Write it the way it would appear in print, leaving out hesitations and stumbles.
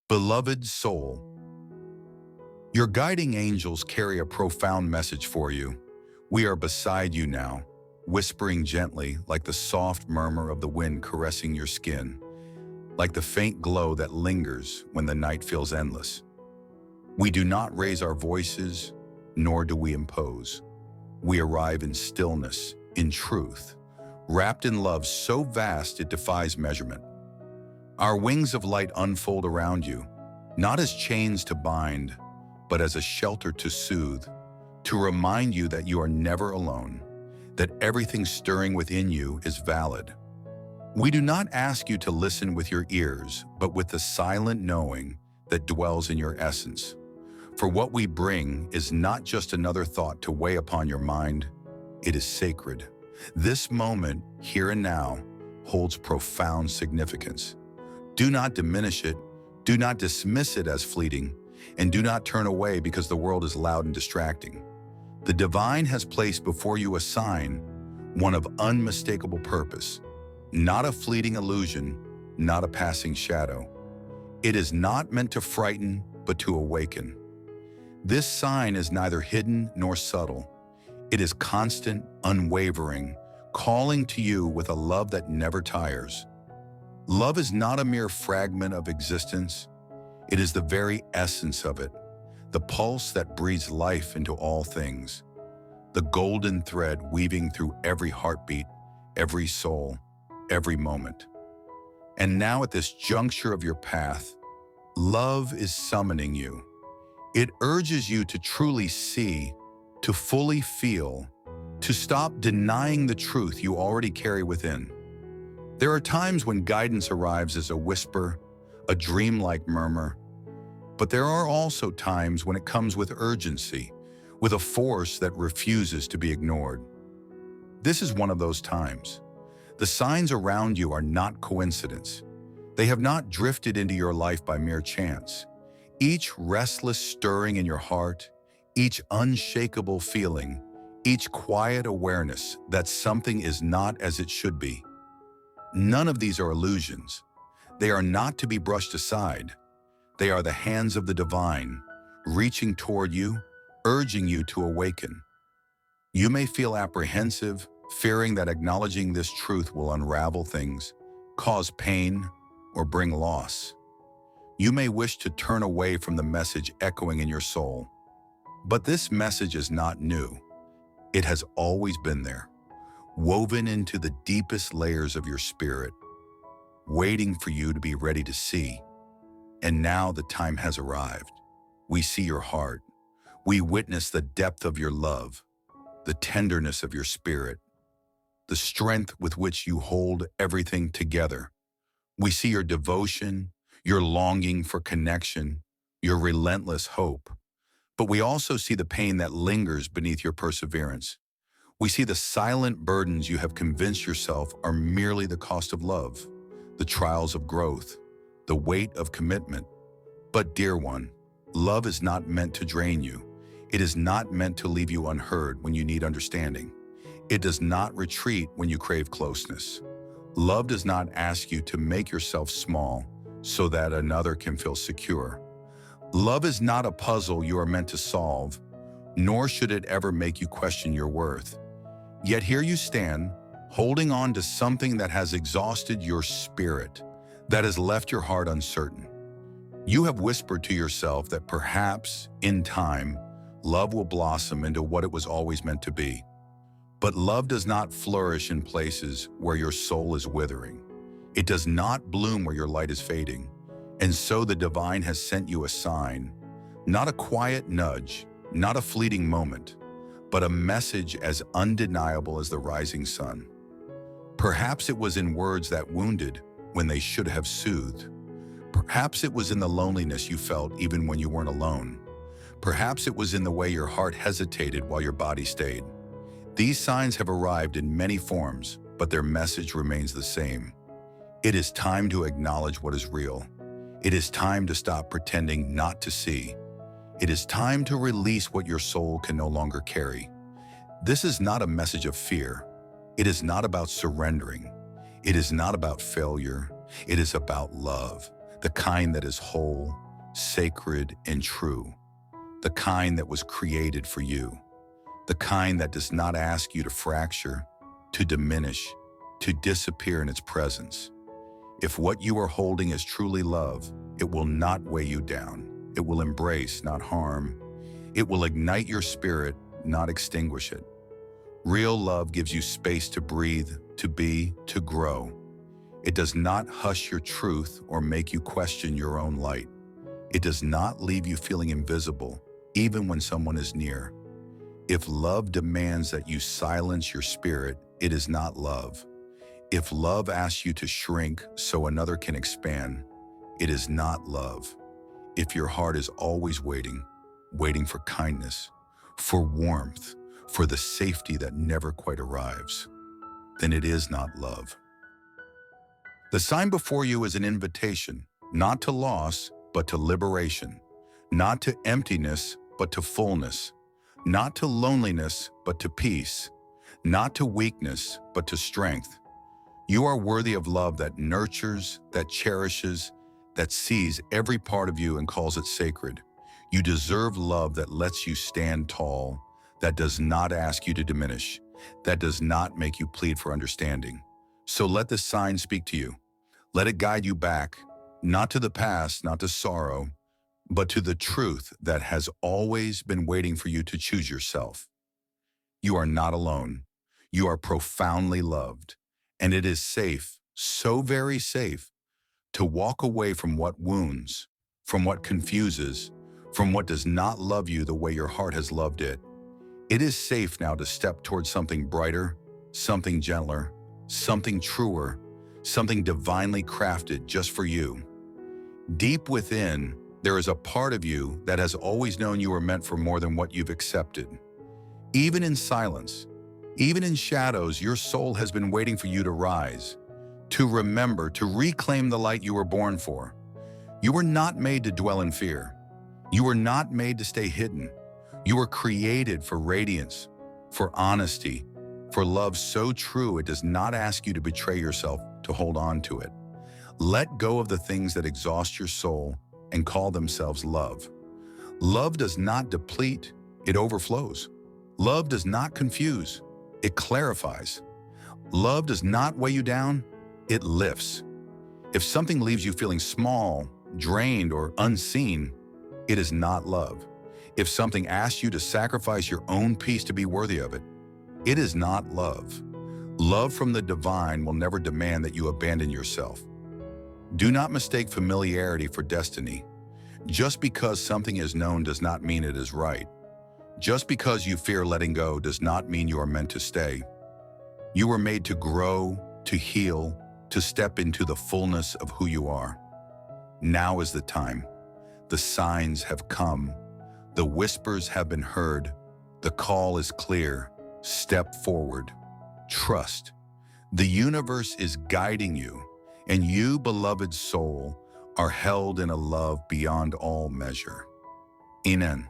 Beloved soul, your guiding angels carry a profound message for you. We are beside you now, whispering gently like the soft murmur of the wind caressing your skin, like the faint glow that lingers when the night feels endless. We do not raise our voices, nor do we impose. We arrive in stillness, in truth, wrapped in love so vast it defies measurement. Our wings of light unfold around you, not as chains to bind, but as a shelter to soothe, to remind you that you are never alone, that everything stirring within you is valid. We do not ask you to listen with your ears, but with the silent knowing that dwells in your essence. For what we bring is not just another thought to weigh upon your mind, it is sacred. This moment, here and now, holds profound significance. Do not diminish it, do not dismiss it as fleeting, and do not turn away because the world is loud and distracting. The divine has placed before you a sign, one of unmistakable purpose, not a fleeting illusion, not a passing shadow. It is not meant to frighten, but to awaken. This sign is neither hidden nor subtle. It is constant, unwavering, calling to you with a love that never tires. Love is not a mere fragment of existence. It is the very essence of it, the pulse that breathes life into all things, the golden thread weaving through every heartbeat, every soul, every moment. And now at this juncture of your path, love is summoning you. It urges you to truly see, to fully feel, to stop denying the truth you already carry within. There are times when guidance arrives as a whisper, a dreamlike murmur, but there are also times when it comes with urgency, with a force that refuses to be ignored. This is one of those times. The signs around you are not coincidence. They have not drifted into your life by mere chance. Each restless stirring in your heart, each unshakable feeling, each quiet awareness that something is not as it should be. None of these are illusions. They are not to be brushed aside. They are the hands of the divine, reaching toward you, urging you to awaken. You may feel apprehensive, fearing that acknowledging this truth will unravel things, cause pain, or bring loss. You may wish to turn away from the message echoing in your soul. But this message is not new. It has always been there, woven into the deepest layers of your spirit, waiting for you to be ready to see. And now the time has arrived. We see your heart. We witness the depth of your love, the tenderness of your spirit, the strength with which you hold everything together. We see your devotion, your longing for connection, your relentless hope. But we also see the pain that lingers beneath your perseverance. We see the silent burdens you have convinced yourself are merely the cost of love, the trials of growth, the weight of commitment. But dear one, love is not meant to drain you. It is not meant to leave you unheard when you need understanding. It does not retreat when you crave closeness. Love does not ask you to make yourself small so that another can feel secure. Love is not a puzzle you are meant to solve, nor should it ever make you question your worth. Yet here you stand, holding on to something that has exhausted your spirit, that has left your heart uncertain. You have whispered to yourself that perhaps, in time, love will blossom into what it was always meant to be. But love does not flourish in places where your soul is withering. It does not bloom where your light is fading. And so the divine has sent you a sign, not a quiet nudge, not a fleeting moment, but a message as undeniable as the rising sun. Perhaps it was in words that wounded when they should have soothed. Perhaps it was in the loneliness you felt even when you weren't alone. Perhaps it was in the way your heart hesitated while your body stayed. These signs have arrived in many forms, but their message remains the same. It is time to acknowledge what is real. It is time to stop pretending not to see. It is time to release what your soul can no longer carry. This is not a message of fear. It is not about surrendering. It is not about failure. It is about love. the kind that is whole, sacred, and true, the kind that was created for you, the kind that does not ask you to fracture, to diminish, to disappear in its presence. If what you are holding is truly love, it will not weigh you down. It will embrace, not harm. It will ignite your spirit, not extinguish it. Real love gives you space to breathe, to be, to grow. It does not hush your truth or make you question your own light. It does not leave you feeling invisible, even when someone is near. If love demands that you silence your spirit, it is not love. If love asks you to shrink so another can expand, it is not love. If your heart is always waiting for kindness, for warmth, for the safety that never quite arrives, then it is not love. The sign before you is an invitation, not to loss, but to liberation, not to emptiness, but to fullness, not to loneliness, but to peace, not to weakness, but to strength. You are worthy of love that nurtures, that cherishes, that sees every part of you and calls it sacred. You deserve love that lets you stand tall, that does not ask you to diminish, that does not make you plead for understanding. So let this sign speak to you. Let it guide you back, not to the past, not to sorrow, but to the truth that has always been waiting for you to choose yourself. You are not alone. You are profoundly loved, and it is safe, so very safe, to walk away from what wounds, from what confuses, from what does not love you the way your heart has loved it. It is safe now to step towards something brighter, something gentler, something truer, something divinely crafted just for you. Deep within, there is a part of you that has always known you were meant for more than what you've accepted. Even in silence, even in shadows, your soul has been waiting for you to rise, to remember, to reclaim the light you were born for. You were not made to dwell in fear. You were not made to stay hidden. You were created for radiance, for honesty, for love so true it does not ask you to betray yourself to hold on to it. Let go of the things that exhaust your soul and call themselves love. Love does not deplete, it overflows. Love does not confuse, it clarifies. Love does not weigh you down, it lifts. If something leaves you feeling small, drained, or unseen, it is not love. If something asks you to sacrifice your own peace to be worthy of it, it is not love. Love from the divine will never demand that you abandon yourself. Do not mistake familiarity for destiny. Just because something is known does not mean it is right. Just because you fear letting go does not mean you are meant to stay. You were made to grow, to heal, to step into the fullness of who you are. Now is the time. The signs have come. The whispers have been heard. The call is clear. Step forward. Trust. The universe is guiding you, and you, beloved soul, are held in a love beyond all measure. Amen.